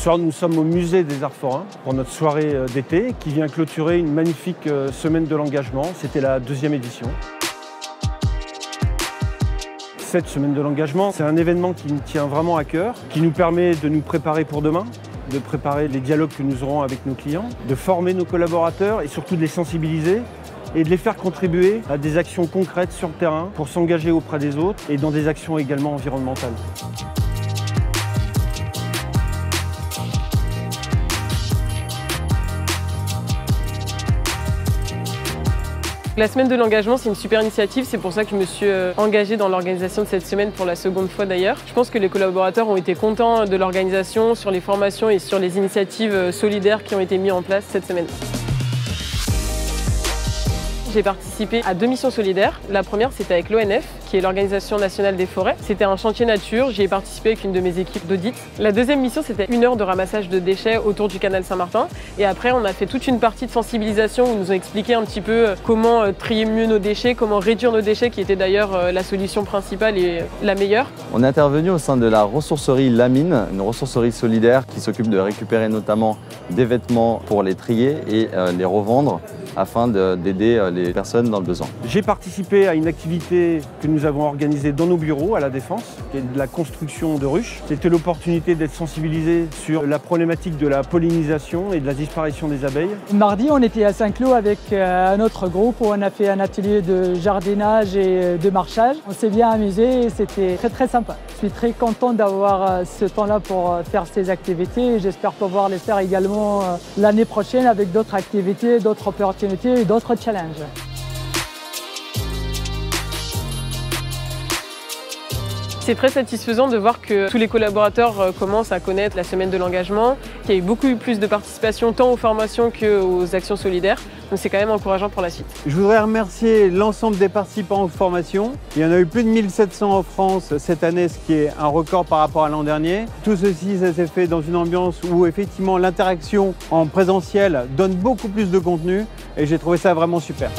soir, nous sommes au musée des Arts Forains pour notre soirée d'été qui vient clôturer une magnifique semaine de l'engagement. C'était la 2e édition. Cette semaine de l'engagement, c'est un événement qui nous tient vraiment à cœur, qui nous permet de nous préparer pour demain, de préparer les dialogues que nous aurons avec nos clients, de former nos collaborateurs et surtout de les sensibiliser et de les faire contribuer à des actions concrètes sur le terrain pour s'engager auprès des autres et dans des actions également environnementales. La semaine de l'engagement, c'est une super initiative, c'est pour ça que je me suis engagée dans l'organisation de cette semaine pour la 2e fois d'ailleurs. Je pense que les collaborateurs ont été contents de l'organisation, sur les formations et sur les initiatives solidaires qui ont été mises en place cette semaine. J'ai participé à 2 missions solidaires. La première, c'était avec l'ONF, qui est l'Organisation nationale des forêts. C'était un chantier nature, j'y ai participé avec une de mes équipes d'audit. La 2e mission, c'était 1 heure de ramassage de déchets autour du canal Saint-Martin. Et après, on a fait toute une partie de sensibilisation où ils nous ont expliqué un petit peu comment trier mieux nos déchets, comment réduire nos déchets, qui était d'ailleurs la solution principale et la meilleure. On est intervenu au sein de la ressourcerie Lamine, une ressourcerie solidaire qui s'occupe de récupérer notamment des vêtements pour les trier et les revendre afin d'aider les personnes dans le besoin. J'ai participé à une activité que nous avons organisée dans nos bureaux à La Défense, qui est de la construction de ruches. C'était l'opportunité d'être sensibilisé sur la problématique de la pollinisation et de la disparition des abeilles. Mardi, on était à Saint-Cloud avec un autre groupe où on a fait un atelier de jardinage et de marchage. On s'est bien amusé et c'était très sympa. Je suis très content d'avoir ce temps-là pour faire ces activités et j'espère pouvoir les faire également l'année prochaine avec d'autres activités, d'autres opportunités et d'autres challenges. C'est très satisfaisant de voir que tous les collaborateurs commencent à connaître la semaine de l'engagement, qu'il y a eu beaucoup plus de participation tant aux formations qu'aux actions solidaires. Donc c'est quand même encourageant pour la suite. Je voudrais remercier l'ensemble des participants aux formations. Il y en a eu plus de 1700 en France cette année, ce qui est un record par rapport à l'an dernier. Tout ceci, ça s'est fait dans une ambiance où effectivement l'interaction en présentiel donne beaucoup plus de contenu et j'ai trouvé ça vraiment super.